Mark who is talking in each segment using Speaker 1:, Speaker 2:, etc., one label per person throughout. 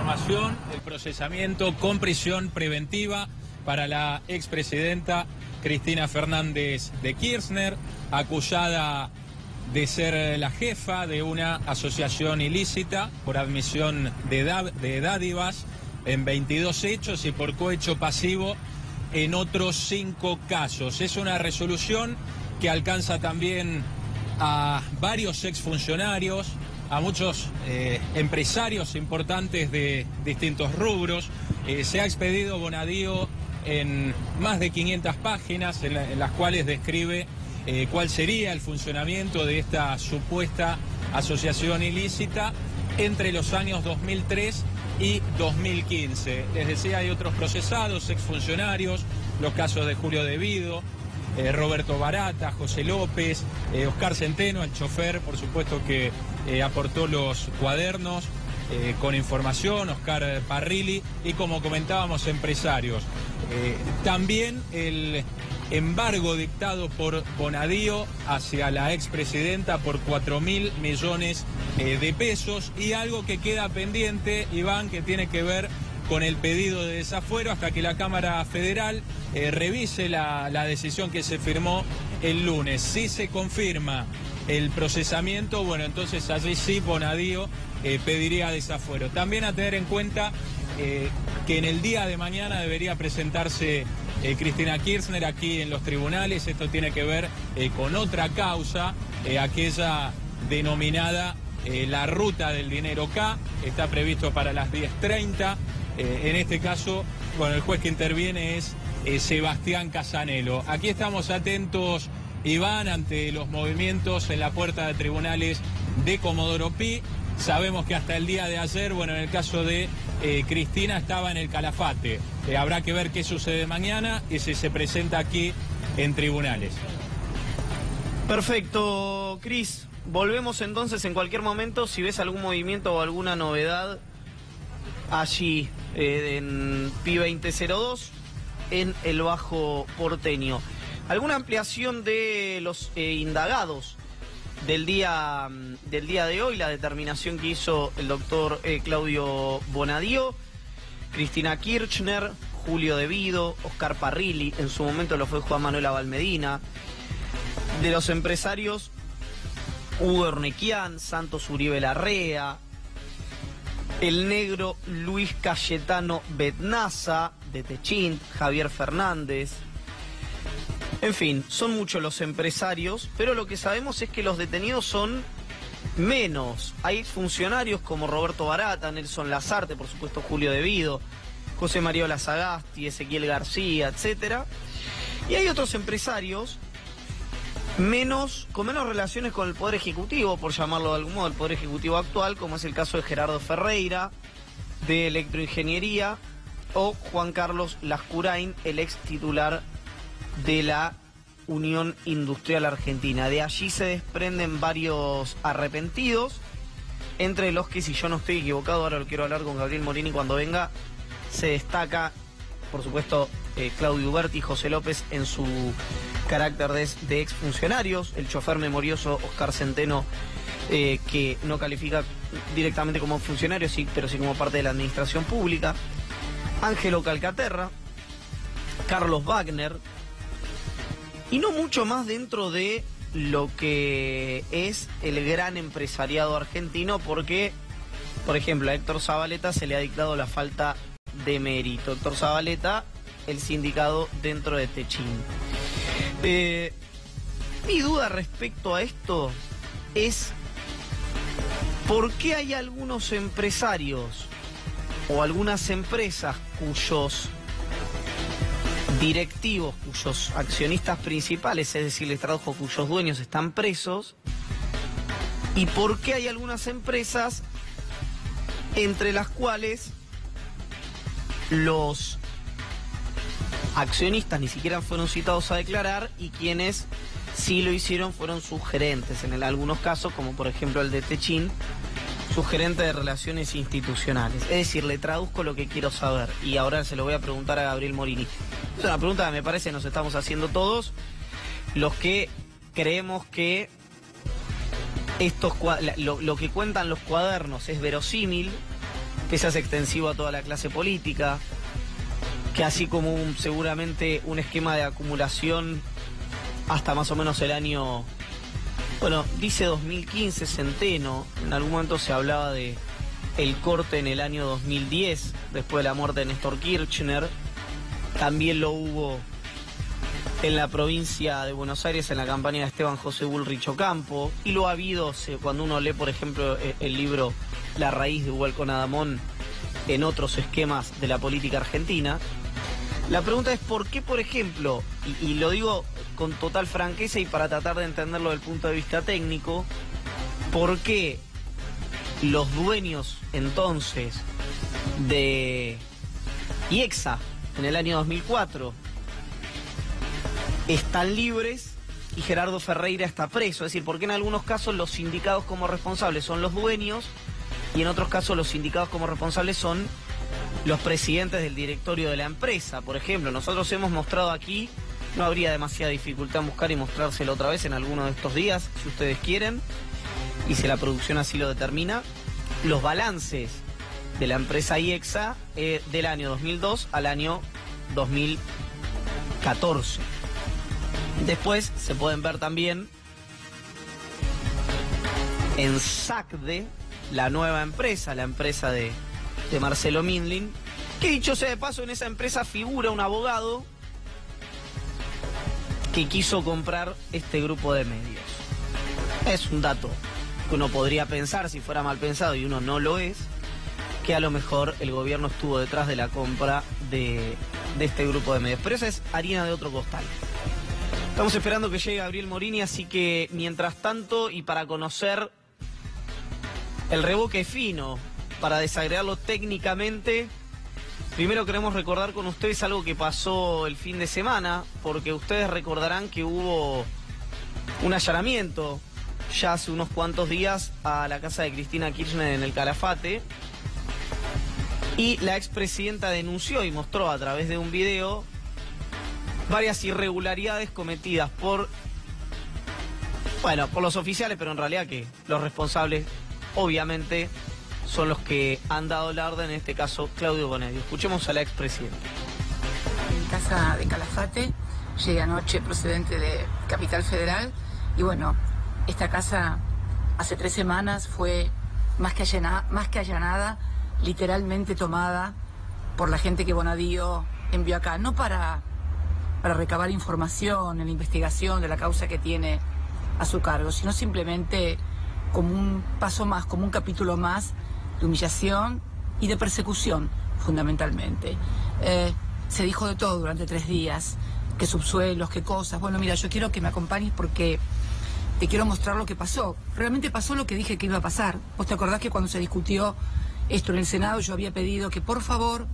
Speaker 1: información, el procesamiento con prisión preventiva para la expresidenta Cristina Fernández de Kirchner, acusada de ser la jefa de una asociación ilícita por admisión de dádivas en 22 hechos y por cohecho pasivo en otros 5 casos. Es una resolución que alcanza también a varios exfuncionarios, a muchos empresarios importantes de distintos rubros. Se ha expedido Bonadío en más de 500 páginas en las cuales describe cuál sería el funcionamiento de esta supuesta asociación ilícita entre los años 2003 y 2015. Les decía, hay otros procesados, exfuncionarios, los casos de Julio De Vido, Roberto Barata, José López, Oscar Centeno, el chofer, por supuesto, que aportó los cuadernos con información, Oscar Parrilli, y como comentábamos, empresarios. También el embargo dictado por Bonadío hacia la expresidenta por 4.000 millones de pesos, y algo que queda pendiente, Iván, que tiene que ver con el pedido de desafuero hasta que la Cámara Federal revise la decisión que se firmó el lunes. Si se confirma el procesamiento, bueno, entonces allí sí Bonadío pediría desafuero. También a tener en cuenta que en el día de mañana debería presentarse Cristina Kirchner aquí en los tribunales. Esto tiene que ver con otra causa, aquella denominada la ruta del dinero K. Está previsto para las 10:30. En este caso, bueno, el juez que interviene es Sebastián Casanelo. Aquí estamos atentos, Iván, ante los movimientos en la puerta de tribunales de Comodoro Pi. Sabemos que hasta el día de ayer, bueno, en el caso de Cristina, estaba en el Calafate. Habrá que ver qué sucede mañana y si se presenta aquí en tribunales.
Speaker 2: Perfecto, Cris. Volvemos entonces en cualquier momento. Si ves algún movimiento o alguna novedad allí en Pi 2002, en el Bajo Porteño. ¿Alguna ampliación de los indagados del día de hoy? La determinación que hizo el doctor Claudio Bonadío, Cristina Kirchner, Julio De Vido, Oscar Parrilli, en su momento lo fue Juan Manuel Abalmedina. De los empresarios, Hugo Ornequian, Santos Uribe Larrea, el negro Luis Cayetano Betnaza, de Techint, Javier Fernández. En fin, son muchos los empresarios, pero lo que sabemos es que los detenidos son menos. Hay funcionarios como Roberto Barata, Nelson Lazarte, por supuesto Julio De Vido, José María Lazagasti, Ezequiel García, etc. Y hay otros empresarios con menos relaciones con el Poder Ejecutivo, por llamarlo de algún modo, el Poder Ejecutivo actual, como es el caso de Gerardo Ferreira, de Electroingeniería, o Juan Carlos Lascurain, el ex titular de la Unión Industrial Argentina. De allí se desprenden varios arrepentidos, entre los que, si yo no estoy equivocado, ahora lo quiero hablar con Gabriel Morini cuando venga, se destaca, por supuesto, Claudio Uberti y José López en su carácter de exfuncionarios, el chofer memorioso Oscar Centeno, que no califica directamente como funcionario, sí, pero sí como parte de la administración pública, Ángelo Calcaterra, Carlos Wagner, y no mucho más dentro de lo que es el gran empresariado argentino, porque, por ejemplo, a Héctor Zabaleta se le ha dictado la falta de mérito. Héctor Zabaleta, el sindicado dentro de Techint. Mi duda respecto a esto es por qué hay algunos empresarios o algunas empresas cuyos directivos, cuyos accionistas principales, es decir, les tradujo, cuyos dueños están presos, y por qué hay algunas empresas entre las cuales los accionistas ni siquiera fueron citados a declarar, y quienes sí lo hicieron fueron sus gerentes, en algunos casos, como por ejemplo el de Techint, su gerente de relaciones institucionales. Es decir, le traduzco lo que quiero saber, y ahora se lo voy a preguntar a Gabriel Morini. Es una pregunta que me parece nos estamos haciendo todos los que creemos que lo que cuentan los cuadernos es verosímil, que se hace extensivo a toda la clase política, que así como seguramente un esquema de acumulación hasta más o menos el año, bueno, dice 2015 Centeno, en algún momento se hablaba de el corte en el año 2010, después de la muerte de Néstor Kirchner, también lo hubo en la provincia de Buenos Aires en la campaña de Esteban José Bullrich Ocampo, y lo ha habido cuando uno lee, por ejemplo, el libro La raíz de Hugo Nadamón en otros esquemas de la política argentina. La pregunta es por qué, por ejemplo, y lo digo con total franqueza y para tratar de entenderlo desde el punto de vista técnico, por qué los dueños entonces de IEXA en el año 2004 están libres y Gerardo Ferreira está preso. Es decir, porque en algunos casos los sindicados como responsables son los dueños y en otros casos los sindicados como responsables son los presidentes del directorio de la empresa. Por ejemplo, nosotros hemos mostrado aquí, no habría demasiada dificultad en buscar y mostrárselo otra vez en alguno de estos días, si ustedes quieren, y si la producción así lo determina, los balances de la empresa IEXA del año 2002 al año 2014. Después se pueden ver también en SACDE, la nueva empresa, la empresa de Marcelo Mindlin, que dicho sea de paso, en esa empresa figura un abogado que quiso comprar este grupo de medios. Es un dato que uno podría pensar, si fuera mal pensado y uno no lo es, que a lo mejor el gobierno estuvo detrás de la compra de este grupo de medios. Pero esa es harina de otro costal. Estamos esperando que llegue Gabriel Morini, así que mientras tanto, y para conocer el revoque fino, para desagregarlo técnicamente, primero queremos recordar con ustedes algo que pasó el fin de semana, porque ustedes recordarán que hubo un allanamiento ya hace unos cuantos días a la casa de Cristina Kirchner en el Calafate, y la expresidenta denunció y mostró a través de un video varias irregularidades cometidas por los oficiales, pero en realidad que los responsables obviamente son los que han dado la orden, en este caso Claudio Bonedio. Escuchemos a la expresidenta.
Speaker 3: En casa de Calafate, llegué anoche procedente de Capital Federal y bueno, esta casa hace 3 semanas fue más que allanada, literalmente tomada por la gente que Bonadío envió acá, no para recabar información en la investigación de la causa que tiene a su cargo, sino simplemente como un paso más, como un capítulo más de humillación y de persecución, fundamentalmente. Se dijo de todo durante 3 días, qué subsuelos, qué cosas. Bueno, mira, yo quiero que me acompañes porque te quiero mostrar lo que pasó. Realmente pasó lo que dije que iba a pasar. ¿Vos te acordás que cuando se discutió esto en el Senado yo había pedido que por favor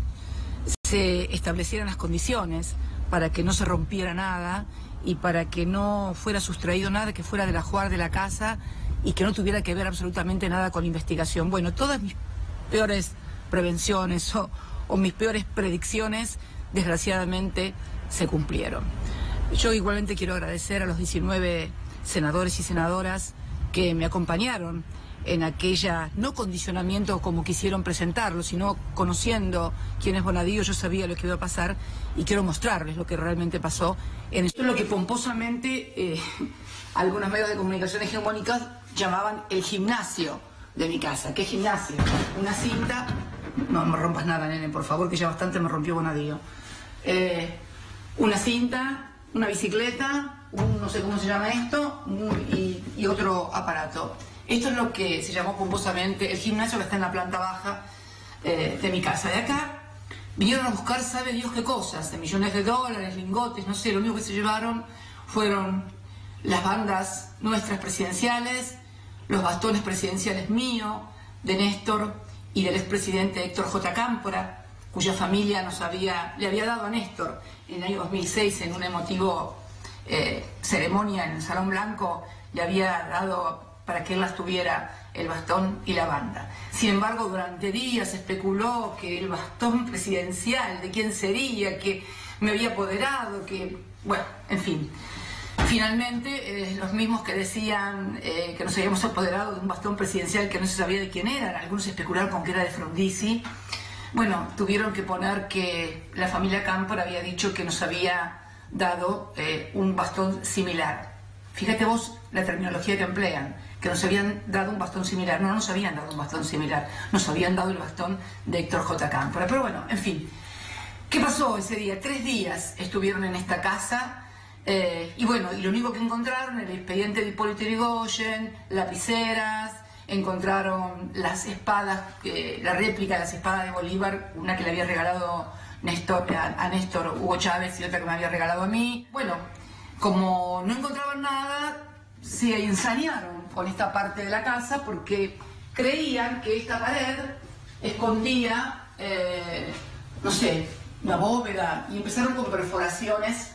Speaker 3: se establecieran las condiciones para que no se rompiera nada y para que no fuera sustraído nada que fuera del ajuar de la casa y que no tuviera que ver absolutamente nada con la investigación? Bueno, todas mis peores prevenciones o mis peores predicciones, desgraciadamente, se cumplieron. Yo igualmente quiero agradecer a los 19 senadores y senadoras que me acompañaron en aquella, no condicionamiento como quisieron presentarlo, sino conociendo quién es Bonadío, yo sabía lo que iba a pasar y quiero mostrarles lo que realmente pasó. Esto es lo que pomposamente algunos medios de comunicación hegemónicos llamaban el gimnasio de mi casa. ¿Qué gimnasio? Una cinta, no me rompas nada, nene, por favor, que ya bastante me rompió Bonadío. Una cinta, una bicicleta, no sé cómo se llama esto, y otro aparato. Esto es lo que se llamó pomposamente el gimnasio, que está en la planta baja de mi casa. De acá vinieron a buscar, sabe Dios qué cosas, de millones de dólares, lingotes, no sé, lo único que se llevaron fueron las bandas nuestras presidenciales, los bastones presidenciales míos, de Néstor y del expresidente Héctor J. Cámpora, cuya familia le había dado a Néstor en el año 2006 en un emotivo ceremonia en el Salón Blanco, le había dado para que él las tuviera el bastón y la banda. Sin embargo, durante días se especuló que el bastón presidencial, de quién sería, que me había apoderado, que, bueno, en fin. Finalmente, los mismos que decían que nos habíamos apoderado de un bastón presidencial que no se sabía de quién era, algunos especularon con que era de Frondizi, bueno, tuvieron que poner que la familia Cámpora había dicho que nos había dado un bastón similar. Fíjate vos la terminología que emplean, que nos habían dado un bastón similar. No nos habían dado un bastón similar, nos habían dado el bastón de Héctor J. Cámpora. Pero bueno, en fin, ¿qué pasó ese día? 3 días estuvieron en esta casa. Y bueno, y lo único que encontraron, el expediente de Hipólito Yrigoyen, lapiceras, encontraron las espadas, la réplica de las espadas de Bolívar, una que le había regalado a Néstor Hugo Chávez y otra que me había regalado a mí. Bueno, como no encontraban nada, se ensañaron con esta parte de la casa porque creían que esta pared escondía, no sé, una bóveda, y empezaron con perforaciones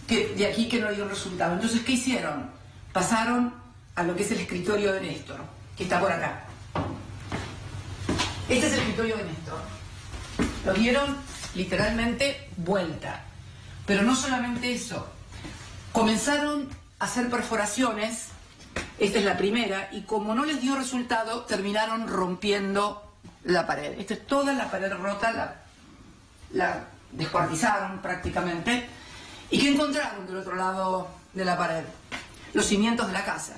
Speaker 3: de aquí que no dieron resultado. Entonces, ¿qué hicieron? Pasaron a lo que es el escritorio de Néstor, que está por acá. Este es el escritorio de Néstor. Lo dieron literalmente vuelta. Pero no solamente eso. Comenzaron a hacer perforaciones, esta es la primera, y como no les dio resultado, terminaron rompiendo la pared. Esta es toda la pared rota, la descuartizaron prácticamente. ¿Y qué encontraron del otro lado de la pared? Los cimientos de la casa.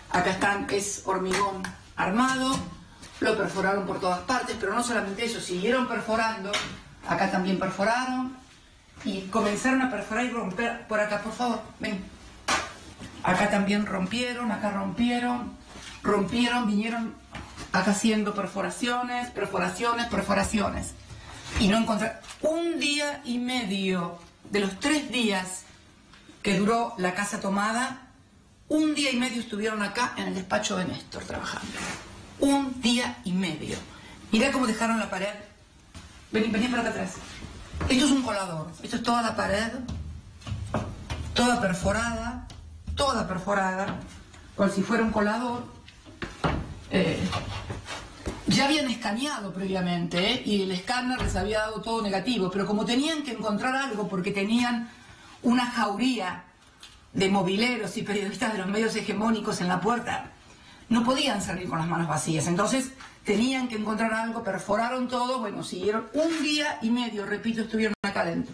Speaker 3: Acá están, es hormigón armado, lo perforaron por todas partes, pero no solamente eso, siguieron perforando, acá también perforaron, y comenzaron a perforar y romper, por acá, por favor, ven. Acá también rompieron, acá rompieron, vinieron acá haciendo perforaciones, y no encontraron. 1 día y medio de los 3 días que duró la casa tomada, 1 día y medio estuvieron acá en el despacho de Néstor trabajando. 1 día y medio. Mirá cómo dejaron la pared. Vení para acá atrás. Esto es un colador. Esto es toda la pared, toda perforada, cual si fuera un colador. Ya habían escaneado previamente, y el escáner les había dado todo negativo, pero como tenían que encontrar algo porque tenían una jauría de mobileros y periodistas de los medios hegemónicos en la puerta, no podían salir con las manos vacías. Entonces tenían que encontrar algo, perforaron todo, bueno, siguieron 1 día y medio, repito, estuvieron acá adentro.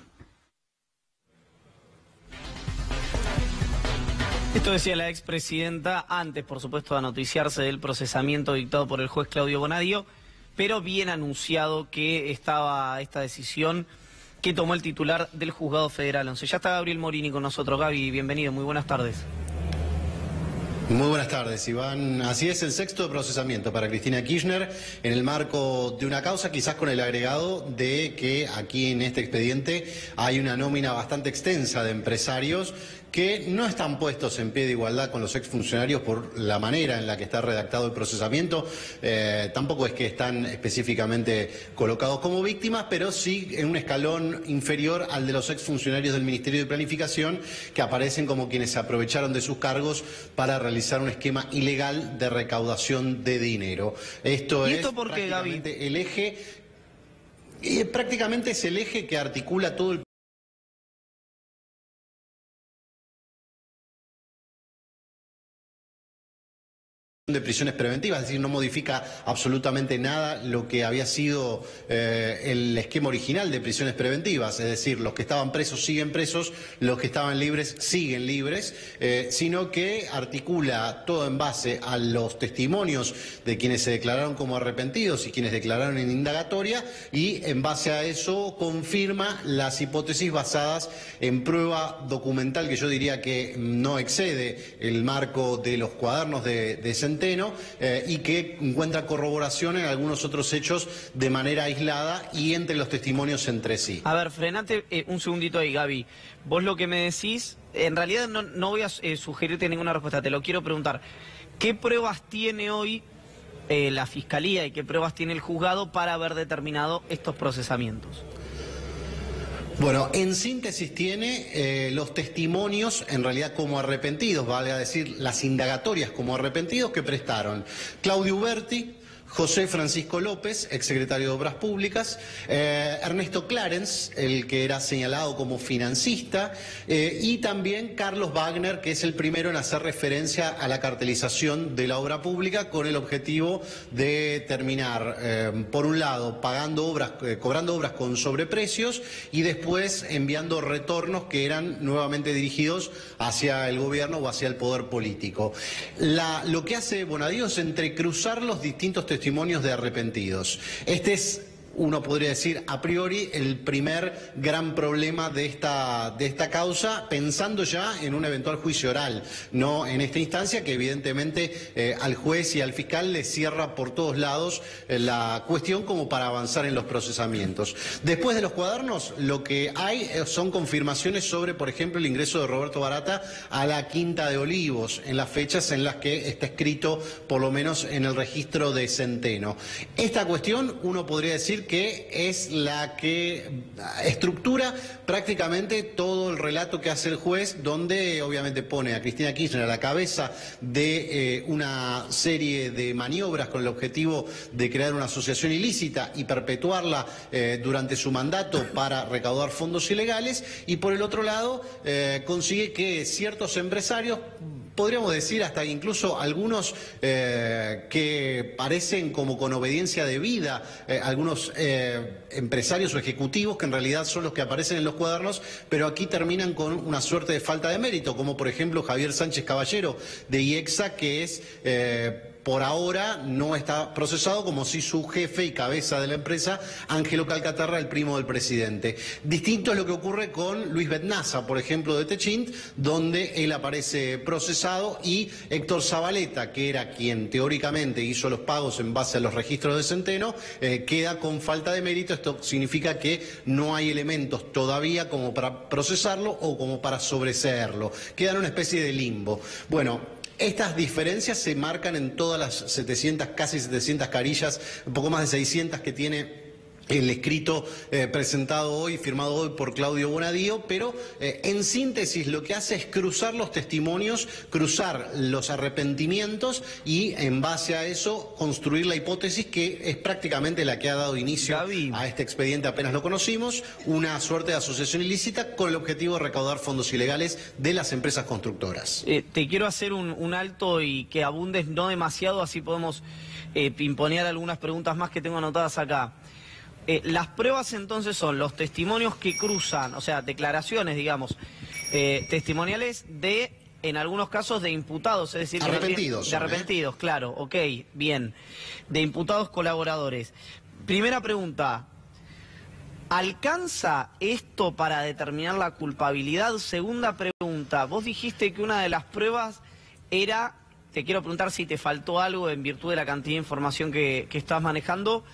Speaker 2: Esto decía la expresidenta antes, por supuesto, de anoticiarse del procesamiento dictado por el juez Claudio Bonadio, pero bien anunciado que estaba esta decisión que tomó el titular del Juzgado Federal 11. Ya está Gabriel Morini con nosotros. Gaby, bienvenido, muy buenas tardes.
Speaker 4: Muy buenas tardes, Iván. Así es, el 6º procesamiento para Cristina Kirchner en el marco de una causa, quizás con el agregado de que aquí en este expediente hay una nómina bastante extensa de empresarios que no están puestos en pie de igualdad con los exfuncionarios por la manera en la que está redactado el procesamiento. Tampoco es que están específicamente colocados como víctimas, pero sí en un escalón inferior al de los exfuncionarios del Ministerio de Planificación, que aparecen como quienes se aprovecharon de sus cargos para realizar un esquema ilegal de recaudación de dinero. Esto es
Speaker 2: por qué,
Speaker 4: prácticamente
Speaker 2: Gaby?
Speaker 4: el eje, prácticamente es el eje que articula todo el de prisiones preventivas, es decir, no modifica absolutamente nada lo que había sido el esquema original de prisiones preventivas, es decir, los que estaban presos siguen presos, los que estaban libres siguen libres, sino que articula todo en base a los testimonios de quienes se declararon como arrepentidos y quienes declararon en indagatoria, y en base a eso confirma las hipótesis basadas en prueba documental que yo diría que no excede el marco de los cuadernos de Centeno, y que encuentra corroboración en algunos otros hechos de manera aislada y entre los testimonios entre sí.
Speaker 2: A ver, frenate un segundito ahí, Gaby. Vos lo que me decís, en realidad no voy a sugerirte ninguna respuesta, te lo quiero preguntar. ¿Qué pruebas tiene hoy la Fiscalía y qué pruebas tiene el juzgado para haber determinado estos procesamientos?
Speaker 4: Bueno, en síntesis tiene los testimonios, en realidad como arrepentidos, vale a decir, las indagatorias como arrepentidos que prestaron Claudio Uberti, José Francisco López, exsecretario de Obras Públicas, Ernesto Clarence, el que era señalado como financista, y también Carlos Wagner, que es el primero en hacer referencia a la cartelización de la obra pública con el objetivo de terminar, por un lado, pagando obras, cobrando obras con sobreprecios y después enviando retornos que eran nuevamente dirigidos hacia el gobierno o hacia el poder político. Lo que hace Bonadío es entrecruzar los distintos testimonios de arrepentidos. Este es, uno podría decir a priori, el primer gran problema de esta causa, pensando ya en un eventual juicio oral, no en esta instancia que evidentemente al juez y al fiscal le cierra por todos lados la cuestión como para avanzar en los procesamientos. Después de los cuadernos, lo que hay son confirmaciones sobre, por ejemplo, el ingreso de Roberto Barata a la Quinta de Olivos, en las fechas en las que está escrito, por lo menos en el registro de Centeno. Esta cuestión, uno podría decir que es la que estructura prácticamente todo el relato que hace el juez, donde obviamente pone a Cristina Kirchner a la cabeza de una serie de maniobras con el objetivo de crear una asociación ilícita y perpetuarla durante su mandato para recaudar fondos ilegales, y por el otro lado consigue que ciertos empresarios, podríamos decir hasta incluso algunos que parecen como con obediencia debida, algunos empresarios o ejecutivos que en realidad son los que aparecen en los cuadernos, pero aquí terminan con una suerte de falta de mérito, como por ejemplo Javier Sánchez Caballero de IEXA, que es por ahora no está procesado, como si su jefe y cabeza de la empresa, Ángelo Calcaterra, el primo del presidente. Distinto es lo que ocurre con Luis Betnaza, por ejemplo, de Techint, donde él aparece procesado, y Héctor Zabaleta, que era quien teóricamente hizo los pagos en base a los registros de Centeno, queda con falta de mérito. Esto significa que no hay elementos todavía como para procesarlo o como para sobreseerlo. Queda en una especie de limbo. Bueno, estas diferencias se marcan en todas las 700, casi 700 carillas, un poco más de 600 que tiene el escrito presentado hoy, firmado hoy por Claudio Bonadío, pero en síntesis lo que hace es cruzar los testimonios, cruzar los arrepentimientos y en base a eso construir la hipótesis que es prácticamente la que ha dado inicio a este expediente, apenas lo conocimos, una suerte de asociación ilícita con el objetivo de recaudar fondos ilegales de las empresas constructoras.
Speaker 2: Te quiero hacer un alto y que abundes no demasiado, así podemos pimponear algunas preguntas más que tengo anotadas acá. Las pruebas entonces son los testimonios que cruzan, o sea, declaraciones, digamos, testimoniales de, en algunos casos, de imputados, es decir,
Speaker 4: arrepentidos.
Speaker 2: De arrepentidos, claro, ok, bien, de imputados colaboradores. Primera pregunta, ¿alcanza esto para determinar la culpabilidad? Segunda pregunta, vos dijiste que una de las pruebas era, te quiero preguntar si te faltó algo en virtud de la cantidad de información que estás manejando,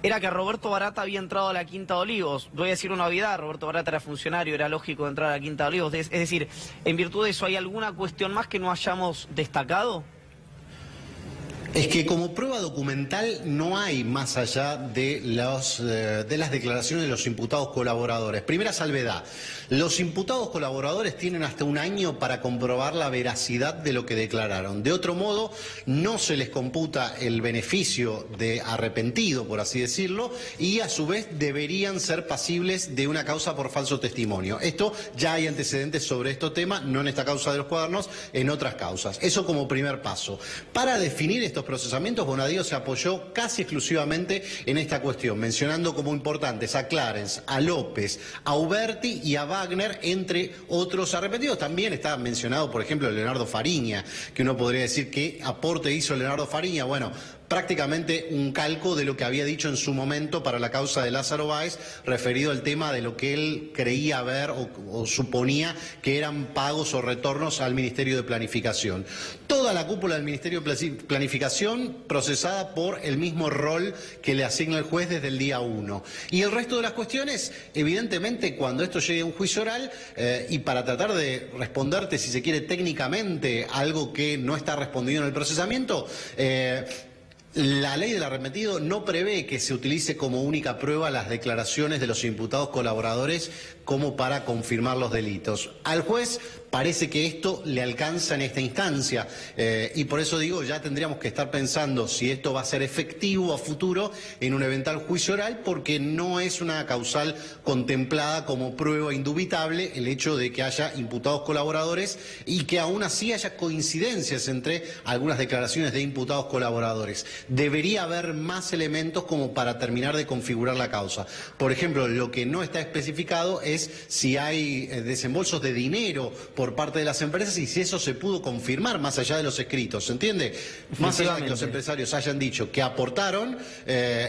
Speaker 2: era que Roberto Barata había entrado a la Quinta de Olivos. Voy a decir una obviedad, Roberto Barata era funcionario, era lógico entrar a la Quinta de Olivos. Es decir, en virtud de eso, ¿hay alguna cuestión más que no hayamos destacado?
Speaker 4: Es que como prueba documental no hay más allá de las declaraciones de los imputados colaboradores. Primera salvedad, los imputados colaboradores tienen hasta un año para comprobar la veracidad de lo que declararon. De otro modo, no se les computa el beneficio de arrepentido, por así decirlo, y a su vez deberían ser pasibles de una causa por falso testimonio. Esto ya hay antecedentes sobre este tema, no en esta causa de los cuadernos, en otras causas. Eso como primer paso. Para definir estos procesamientos, Bonadío se apoyó casi exclusivamente en esta cuestión, mencionando como importantes a Clarence, a López, a Uberti y a Wagner, entre otros arrepentidos. También está mencionado, por ejemplo, Leonardo Fariña, que uno podría decir qué aporte hizo Leonardo Fariña. Bueno, prácticamente un calco de lo que había dicho en su momento para la causa de Lázaro Báez, referido al tema de lo que él creía ver o suponía que eran pagos o retornos al Ministerio de Planificación. Toda la cúpula del Ministerio de Planificación procesada por el mismo rol que le asigna el juez desde el día 1. Y el resto de las cuestiones, evidentemente, cuando esto llegue a un juicio oral, y para tratar de responderte, si se quiere, técnicamente algo que no está respondido en el procesamiento, la ley del arrepentido no prevé que se utilice como única prueba las declaraciones de los imputados colaboradores como para confirmar los delitos. Al juez parece que esto le alcanza en esta instancia, y por eso digo, ya tendríamos que estar pensando si esto va a ser efectivo a futuro en un eventual juicio oral, porque no es una causal contemplada como prueba indubitable el hecho de que haya imputados colaboradores y que aún así haya coincidencias entre algunas declaraciones de imputados colaboradores. Debería haber más elementos como para terminar de configurar la causa. Por ejemplo, lo que no está especificado es si hay desembolsos de dinero por parte de las empresas y si eso se pudo confirmar más allá de los escritos, ¿se entiende? Más allá de que los empresarios hayan dicho que aportaron,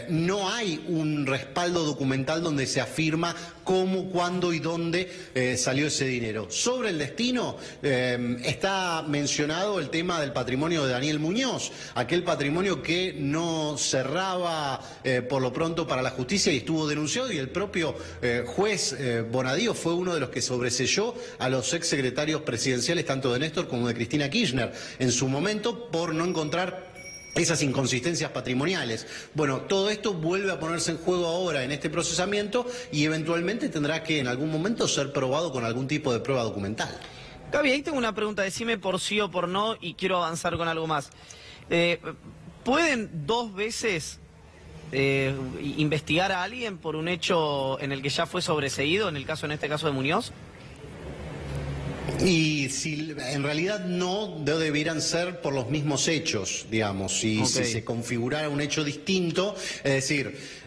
Speaker 4: no hay un respaldo documental donde se afirma cómo, cuándo y dónde salió ese dinero. Sobre el destino, está mencionado el tema del patrimonio de Daniel Muñoz, aquel patrimonio que no cerraba por lo pronto para la justicia y estuvo denunciado, y el propio juez Bonadío fue uno de los que sobreseyó a los exsecretarios presidenciales tanto de Néstor como de Cristina Kirchner en su momento por no encontrar esas inconsistencias patrimoniales. Bueno, todo esto vuelve a ponerse en juego ahora en este procesamiento y eventualmente tendrá que en algún momento ser probado con algún tipo de prueba documental.
Speaker 2: Gaby, ahí tengo una pregunta, decime por sí o por no y quiero avanzar con algo más. ¿Pueden dos veces investigar a alguien por un hecho en el que ya fue sobreseído, en este caso de Muñoz?
Speaker 4: Y si en realidad no debieran ser por los mismos hechos, digamos, si se configurara un hecho distinto, es decir,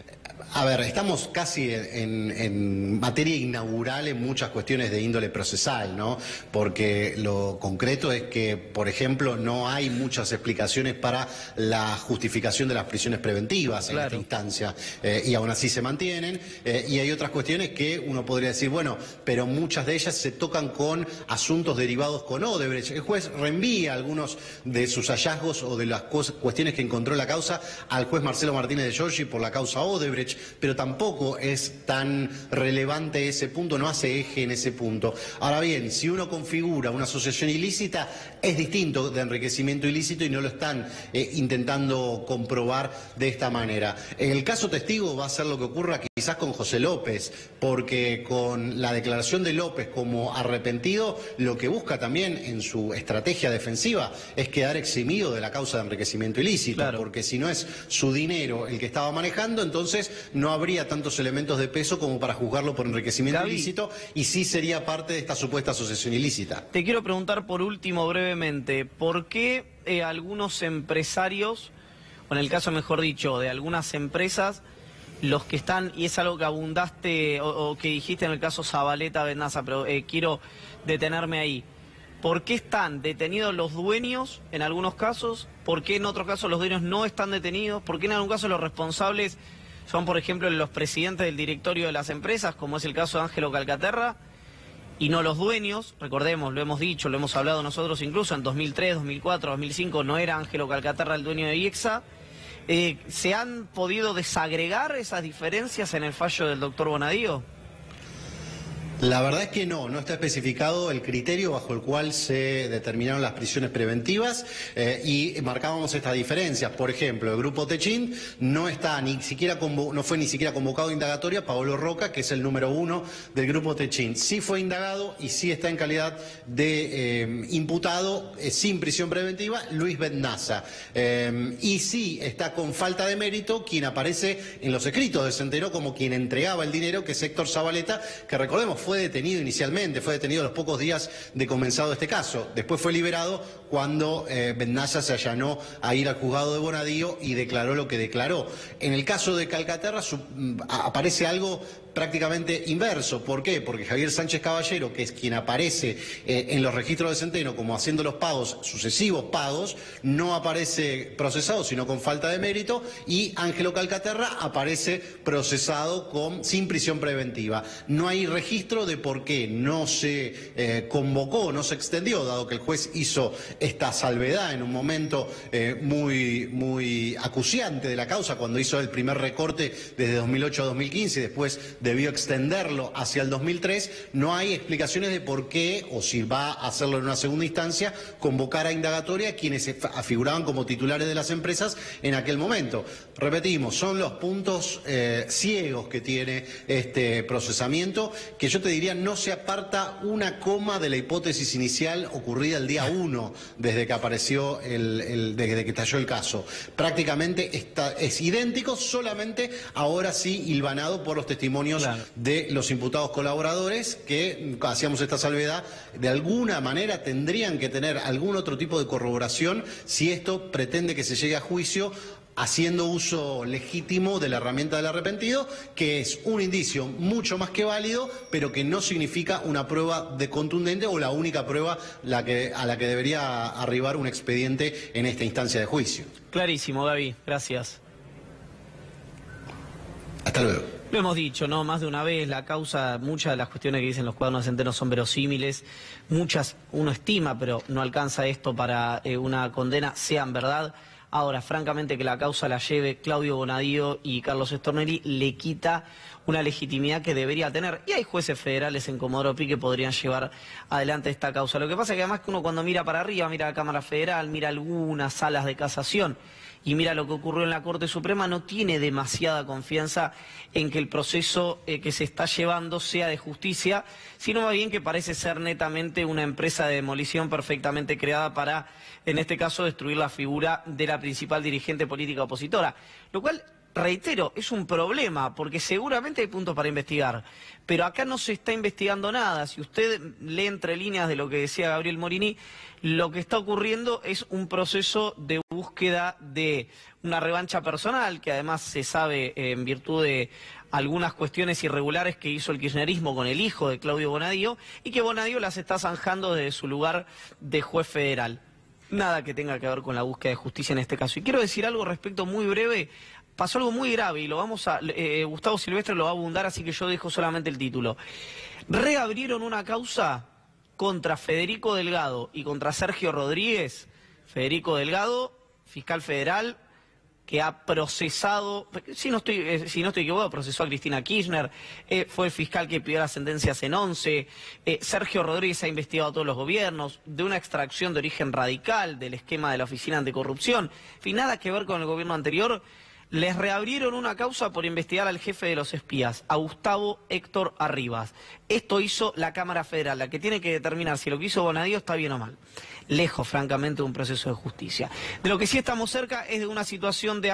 Speaker 4: a ver, estamos casi en materia inaugural en muchas cuestiones de índole procesal, ¿no? Porque lo concreto es que, por ejemplo, no hay muchas explicaciones para la justificación de las prisiones preventivas en esta instancia, y aún así se mantienen, y hay otras cuestiones que uno podría decir, bueno, pero muchas de ellas se tocan con asuntos derivados con Odebrecht. El juez reenvía algunos de sus hallazgos o de las cuestiones que encontró en la causa al juez Marcelo Martínez de Giorgi por la causa Odebrecht, pero tampoco es tan relevante ese punto, no hace eje en ese punto. Ahora bien, si uno configura una asociación ilícita, es distinto de enriquecimiento ilícito y no lo están intentando comprobar de esta manera. En el caso testigo va a ser lo que ocurra quizás con José López, porque con la declaración de López como arrepentido, lo que busca también en su estrategia defensiva es quedar eximido de la causa de enriquecimiento ilícito, porque si no es su dinero el que estaba manejando, entonces no habría tantos elementos de peso como para juzgarlo por enriquecimiento ilícito, y sí sería parte de esta supuesta asociación ilícita.
Speaker 2: Te quiero preguntar por último brevemente, ¿por qué algunos empresarios, o en el caso mejor dicho, de algunas empresas, los que están, y es algo que abundaste o que dijiste en el caso Zabaleta Bennaza, pero quiero detenerme ahí, ¿por qué están detenidos los dueños en algunos casos? ¿Por qué en otros casos los dueños no están detenidos? ¿Por qué en algún caso los responsables son, por ejemplo, los presidentes del directorio de las empresas, como es el caso de Ángelo Calcaterra, y no los dueños? Recordemos, lo hemos dicho, lo hemos hablado nosotros incluso, en 2003, 2004, 2005 no era Ángelo Calcaterra el dueño de IEXA. ¿Se han podido desagregar esas diferencias en el fallo del doctor Bonadío?
Speaker 4: La verdad es que no está especificado el criterio bajo el cual se determinaron las prisiones preventivas, y marcábamos estas diferencias. Por ejemplo, el grupo Techint no fue ni siquiera convocado a indagatoria Paolo Roca, que es el número 1 del grupo Techint. Sí fue indagado y sí está en calidad de imputado sin prisión preventiva Luis Bennaza. Y sí está con falta de mérito quien aparece en los escritos de Centeno como quien entregaba el dinero, que es Héctor Zabaleta, que recordemos fue detenido inicialmente, fue detenido a los pocos días de comenzado este caso. Después fue liberado cuando Bennaza se allanó a ir al juzgado de Bonadío y declaró lo que declaró. En el caso de Calcaterra aparece algo prácticamente inverso. ¿Por qué? Porque Javier Sánchez Caballero, que es quien aparece en los registros de Centeno como haciendo los pagos, sucesivos pagos, no aparece procesado sino con falta de mérito, y Ángelo Calcaterra aparece procesado sin prisión preventiva. No hay registro de por qué no se convocó, no se extendió, dado que el juez hizo esta salvedad en un momento muy acuciante de la causa, cuando hizo el primer recorte desde 2008 a 2015 y después debió extenderlo hacia el 2003, no hay explicaciones de por qué, o si va a hacerlo en una segunda instancia, convocar a indagatoria a quienes se figuraban como titulares de las empresas en aquel momento. Repetimos, son los puntos ciegos que tiene este procesamiento, que yo te diría no se aparta una coma de la hipótesis inicial ocurrida el día 1, desde que apareció, desde que estalló el caso. Prácticamente es idéntico, solamente ahora sí hilvanado por los testimonios de los imputados colaboradores, que hacíamos esta salvedad, de alguna manera tendrían que tener algún otro tipo de corroboración si esto pretende que se llegue a juicio, haciendo uso legítimo de la herramienta del arrepentido, que es un indicio mucho más que válido, pero que no significa una prueba de contundente o la única prueba a la que debería arribar un expediente en esta instancia de juicio.
Speaker 2: Clarísimo, Gaby. Gracias.
Speaker 4: Hasta luego.
Speaker 2: Lo hemos dicho, ¿no? Más de una vez, la causa, muchas de las cuestiones que dicen los cuadernos de centeno son verosímiles, muchas uno estima, pero no alcanza esto para una condena, sean verdad. Ahora, francamente, que la causa la lleve Claudio Bonadío y Carlos Stornelli le quita una legitimidad que debería tener. Y hay jueces federales en Comodoro Pi que podrían llevar adelante esta causa. Lo que pasa es que además que uno cuando mira para arriba, mira la Cámara Federal, mira algunas salas de casación y mira lo que ocurrió en la Corte Suprema, no tiene demasiada confianza en que el proceso que se está llevando sea de justicia, sino más bien que parece ser netamente una empresa de demolición perfectamente creada para, en este caso, destruir la figura de la principal dirigente política opositora. Lo cual, reitero, es un problema, porque seguramente hay puntos para investigar, pero acá no se está investigando nada. Si usted lee entre líneas de lo que decía Gabriel Morini, lo que está ocurriendo es un proceso de búsqueda de una revancha personal, que además se sabe en virtud de algunas cuestiones irregulares que hizo el kirchnerismo con el hijo de Claudio Bonadío, y que Bonadío las está zanjando desde su lugar de juez federal. Nada que tenga que ver con la búsqueda de justicia en este caso. Y quiero decir algo respecto muy breve. Pasó algo muy grave y lo vamos a... Gustavo Silvestre lo va a abundar, así que yo dejo solamente el título. Reabrieron una causa contra Federico Delgado y contra Sergio Rodríguez. Federico Delgado, fiscal federal, que ha procesado, si no estoy equivocado, procesó a Cristina Kirchner, fue el fiscal que pidió las sentencias en 11, Sergio Rodríguez ha investigado a todos los gobiernos, de una extracción de origen radical del esquema de la Oficina Anticorrupción, en fin, nada que ver con el gobierno anterior. Les reabrieron una causa por investigar al jefe de los espías, a Gustavo Héctor Arribas. Esto hizo la Cámara Federal, la que tiene que determinar si lo que hizo Bonadío está bien o mal. Lejos, francamente, de un proceso de justicia. De lo que sí estamos cerca es de una situación de